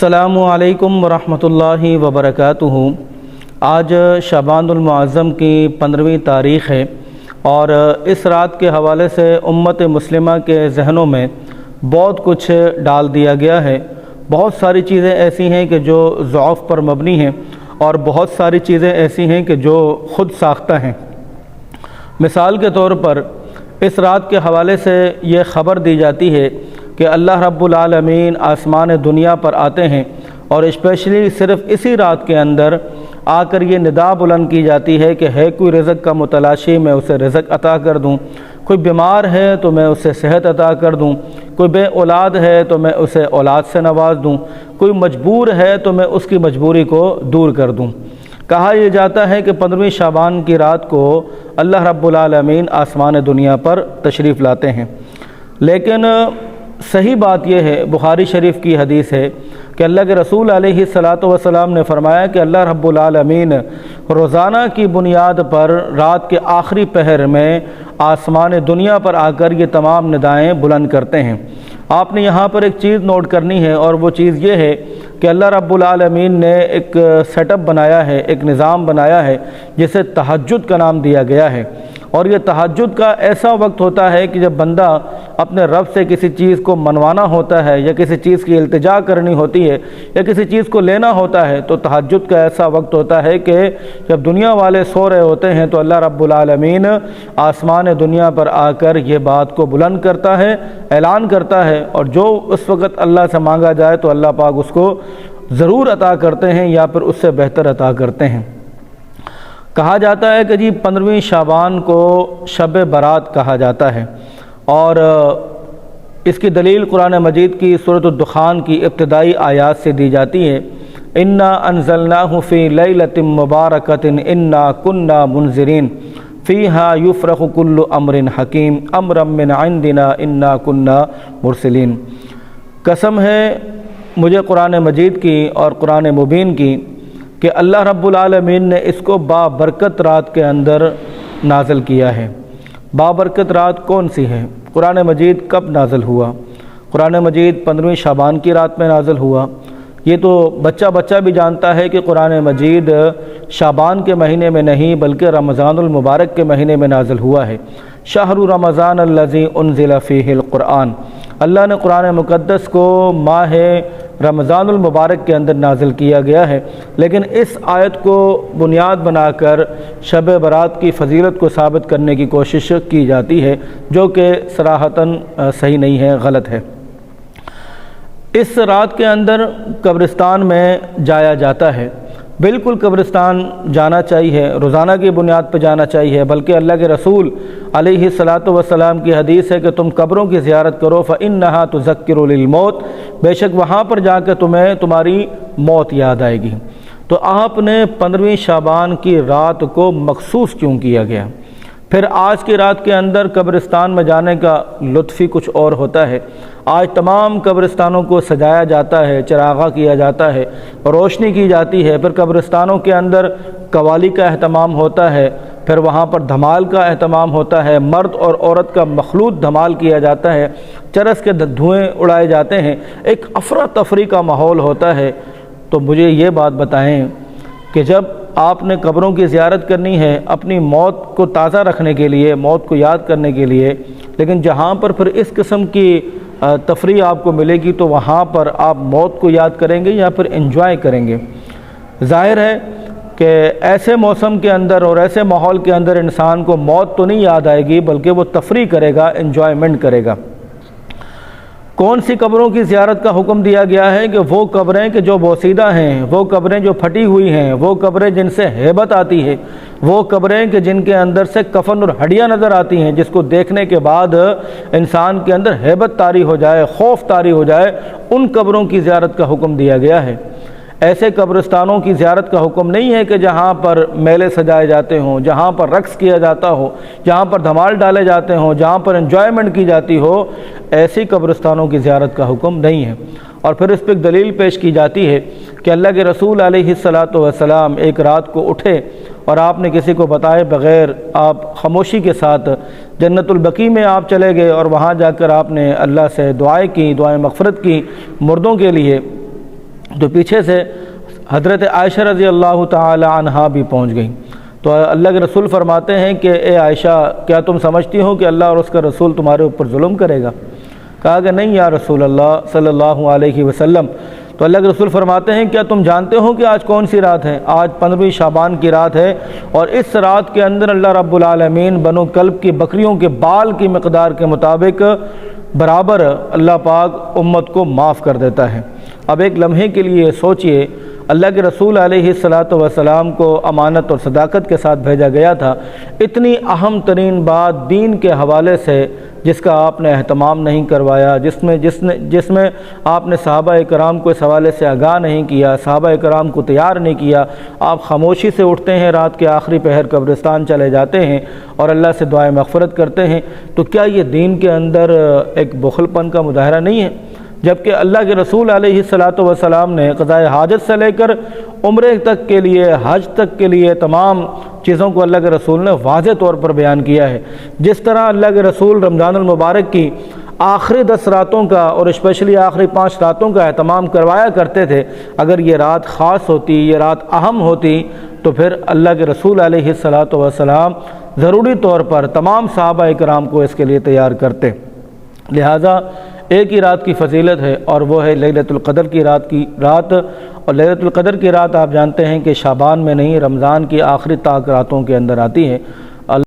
السلام علیکم ورحمۃ اللہ وبرکاتہ۔ آج شعبان المعظم کی 15ویں تاریخ ہے اور اس رات کے حوالے سے امت مسلمہ کے ذہنوں میں بہت کچھ ڈال دیا گیا ہے۔ بہت ساری چیزیں ایسی ہیں کہ جو ضعف پر مبنی ہیں اور بہت ساری چیزیں ایسی ہیں کہ جو خود ساختہ ہیں۔ مثال کے طور پر اس رات کے حوالے سے یہ خبر دی جاتی ہے کہ اللہ رب العالمین آسمان دنیا پر آتے ہیں اور اسپیشلی صرف اسی رات کے اندر آ کر یہ ندا بلند کی جاتی ہے کہ ہے کوئی رزق کا متلاشی، میں اسے رزق عطا کر دوں، کوئی بیمار ہے تو میں اسے صحت عطا کر دوں، کوئی بے اولاد ہے تو میں اسے اولاد سے نواز دوں، کوئی مجبور ہے تو میں اس کی مجبوری کو دور کر دوں۔ کہا یہ جاتا ہے کہ 15ویں شعبان کی رات کو اللہ رب العالمین آسمان دنیا پر تشریف لاتے ہیں، لیکن صحیح بات یہ ہے، بخاری شریف کی حدیث ہے کہ اللہ کے رسول علیہ الصلاۃ والسلام نے فرمایا کہ اللہ رب العالمین روزانہ کی بنیاد پر رات کے آخری پہر میں آسمان دنیا پر آ کر یہ تمام ندائیں بلند کرتے ہیں۔ آپ نے یہاں پر ایک چیز نوٹ کرنی ہے اور وہ چیز یہ ہے کہ اللہ رب العالمین نے ایک سیٹ اپ بنایا ہے، ایک نظام بنایا ہے جسے تہجد کا نام دیا گیا ہے، اور یہ تہجد کا ایسا وقت ہوتا ہے کہ جب بندہ اپنے رب سے کسی چیز کو منوانا ہوتا ہے یا کسی چیز کی التجا کرنی ہوتی ہے یا کسی چیز کو لینا ہوتا ہے، تو تہجد کا ایسا وقت ہوتا ہے کہ جب دنیا والے سو رہے ہوتے ہیں تو اللہ رب العالمین آسمان دنیا پر آ کر یہ بات کو بلند کرتا ہے، اعلان کرتا ہے، اور جو اس وقت اللہ سے مانگا جائے تو اللہ پاک اس کو ضرور عطا کرتے ہیں یا پھر اس سے بہتر عطا کرتے ہیں۔ کہا جاتا ہے کہ 15ویں شعبان کو شب برات کہا جاتا ہے، اور اس کی دلیل قرآن مجید کی سورۃ الدخان کی ابتدائی آیات سے دی جاتی ہے۔ انا انزلناہ فی لیلۃ مبارکۃ انا کنا منذرین فیہا یفرق کل امر حکیم امرا من عندنا انا کنا مرسلین۔ قسم ہے مجھے قرآن مجید کی اور قرآن مبین کی کہ اللہ رب العالمین نے اس کو بابرکت رات کے اندر نازل کیا ہے۔ بابرکت رات کون سی ہے؟ قرآن مجید کب نازل ہوا؟ قرآن مجید 15ویں شعبان کی رات میں نازل ہوا۔ یہ تو بچہ بھی جانتا ہے کہ قرآن مجید شعبان کے مہینے میں نہیں بلکہ رمضان المبارک کے مہینے میں نازل ہوا ہے۔ شہر رمضان الذی انزل فیہ القرآن، اللہ نے قرآن مقدس کو ماہ رمضان المبارک کے اندر نازل کیا گیا ہے، لیکن اس آیت کو بنیاد بنا کر شب برات کی فضیلت کو ثابت کرنے کی کوشش کی جاتی ہے، جو کہ صراحتاً صحیح نہیں ہے، غلط ہے۔ اس رات کے اندر قبرستان میں جایا جاتا ہے۔ بالکل قبرستان جانا چاہیے، روزانہ کی بنیاد پہ جانا چاہیے، بلکہ اللہ کے رسول علیہ الصلاۃ والسلام کی حدیث ہے کہ تم قبروں کی زیارت کرو فإنها تذکر للموت، بے شک وہاں پر جا کے تمہیں تمہاری موت یاد آئے گی۔ تو آپ نے 15ویں شعبان کی رات کو مخصوص کیوں کیا گیا؟ پھر آج کی رات کے اندر قبرستان میں جانے کا لطف ہی کچھ اور ہوتا ہے۔ آج تمام قبرستانوں کو سجایا جاتا ہے، چراغاں کیا جاتا ہے، روشنی کی جاتی ہے، پھر قبرستانوں کے اندر قوالی کا اہتمام ہوتا ہے، پھر وہاں پر دھمال کا اہتمام ہوتا ہے، مرد اور عورت کا مخلوط دھمال کیا جاتا ہے، چرس کے دھوئیں اڑائے جاتے ہیں، ایک افراتفری کا ماحول ہوتا ہے۔ تو مجھے یہ بات بتائیں کہ جب آپ نے قبروں کی زیارت کرنی ہے اپنی موت کو تازہ رکھنے کے لیے، موت کو یاد کرنے کے لیے، لیکن جہاں پر پھر اس قسم کی تفریح آپ کو ملے گی تو وہاں پر آپ موت کو یاد کریں گے یا پھر انجوائے کریں گے؟ ظاہر ہے کہ ایسے موسم کے اندر اور ایسے ماحول کے اندر انسان کو موت تو نہیں یاد آئے گی بلکہ وہ تفریح کرے گا، انجوائمنٹ کرے گا۔ کون سی قبروں کی زیارت کا حکم دیا گیا ہے؟ کہ وہ قبریں کہ جو بوسیدہ ہیں، وہ قبریں جو پھٹی ہوئی ہیں، وہ قبریں جن سے ہیبت آتی ہے، وہ قبریں کہ جن کے اندر سے کفن اور ہڈیاں نظر آتی ہیں، جس کو دیکھنے کے بعد انسان کے اندر ہیبت طاری ہو جائے، خوف طاری ہو جائے، ان قبروں کی زیارت کا حکم دیا گیا ہے۔ ایسے قبرستانوں کی زیارت کا حکم نہیں ہے کہ جہاں پر میلے سجائے جاتے ہوں، جہاں پر رقص کیا جاتا ہو، جہاں پر دھمال ڈالے جاتے ہوں، جہاں پر انجوائمنٹ کی جاتی ہو، ایسی قبرستانوں کی زیارت کا حکم نہیں ہے۔ اور پھر اس پہ ایک دلیل پیش کی جاتی ہے کہ اللہ کے رسول علیہ الصلاۃ والسلام ایک رات کو اٹھے اور آپ نے کسی کو بتائے بغیر آپ خاموشی کے ساتھ جنت البقیع میں آپ چلے گئے اور وہاں جا کر آپ نے اللہ سے دعائیں کی، دعائیں مغفرت کی مردوں کے لیے۔ تو پیچھے سے حضرت عائشہ رضی اللہ تعالی عنہا بھی پہنچ گئیں۔ تو اللہ کے رسول فرماتے ہیں کہ اے عائشہ، کیا تم سمجھتی ہو کہ اللہ اور اس کا رسول تمہارے اوپر ظلم کرے گا؟ کہا کہ نہیں یا رسول اللہ صلی اللہ علیہ وسلم۔ تو اللہ کے رسول فرماتے ہیں کیا تم جانتے ہو کہ آج کون سی رات ہے؟ آج 15ویں شعبان کی رات ہے، اور اس رات کے اندر اللہ رب العالمین بنو کلب کی بکریوں کے بال کی مقدار کے مطابق برابر اللہ پاک امت کو معاف کر دیتا ہے۔ اب ایک لمحے کے لیے سوچئے، اللہ کے رسول علیہ السلام کو امانت اور صداقت کے ساتھ بھیجا گیا تھا، اتنی اہم ترین بات دین کے حوالے سے جس کا آپ نے اہتمام نہیں کروایا، جس میں آپ نے صحابہ کرام کو اس حوالے سے آگاہ نہیں کیا، صحابہ کرام کو تیار نہیں کیا، آپ خاموشی سے اٹھتے ہیں، رات کے آخری پہر قبرستان چلے جاتے ہیں اور اللہ سے دعائیں مغفرت کرتے ہیں، تو کیا یہ دین کے اندر ایک بخل پن کا مظاہرہ نہیں ہے؟ جبکہ اللہ کے رسول علیہ السلام نے قضاء حاجت سے لے کر عمرے تک کے لیے، حج تک کے لیے تمام چیزوں کو اللہ کے رسول نے واضح طور پر بیان کیا ہے۔ جس طرح اللہ کے رسول رمضان المبارک کی آخری 10 راتوں کا اور اسپیشلی آخری 5 راتوں کا اہتمام کروایا کرتے تھے، اگر یہ رات خاص ہوتی، یہ رات اہم ہوتی، تو پھر اللہ کے رسول علیہ السلام ضروری طور پر تمام صحابہ کرام کو اس کے لیے تیار کرتے۔ لہٰذا ایک ہی رات کی فضیلت ہے، اور وہ ہے لیلۃ القدر کی رات اور لیلۃ القدر کی رات آپ جانتے ہیں کہ شعبان میں نہیں، رمضان کی آخری طاق راتوں کے اندر آتی ہے۔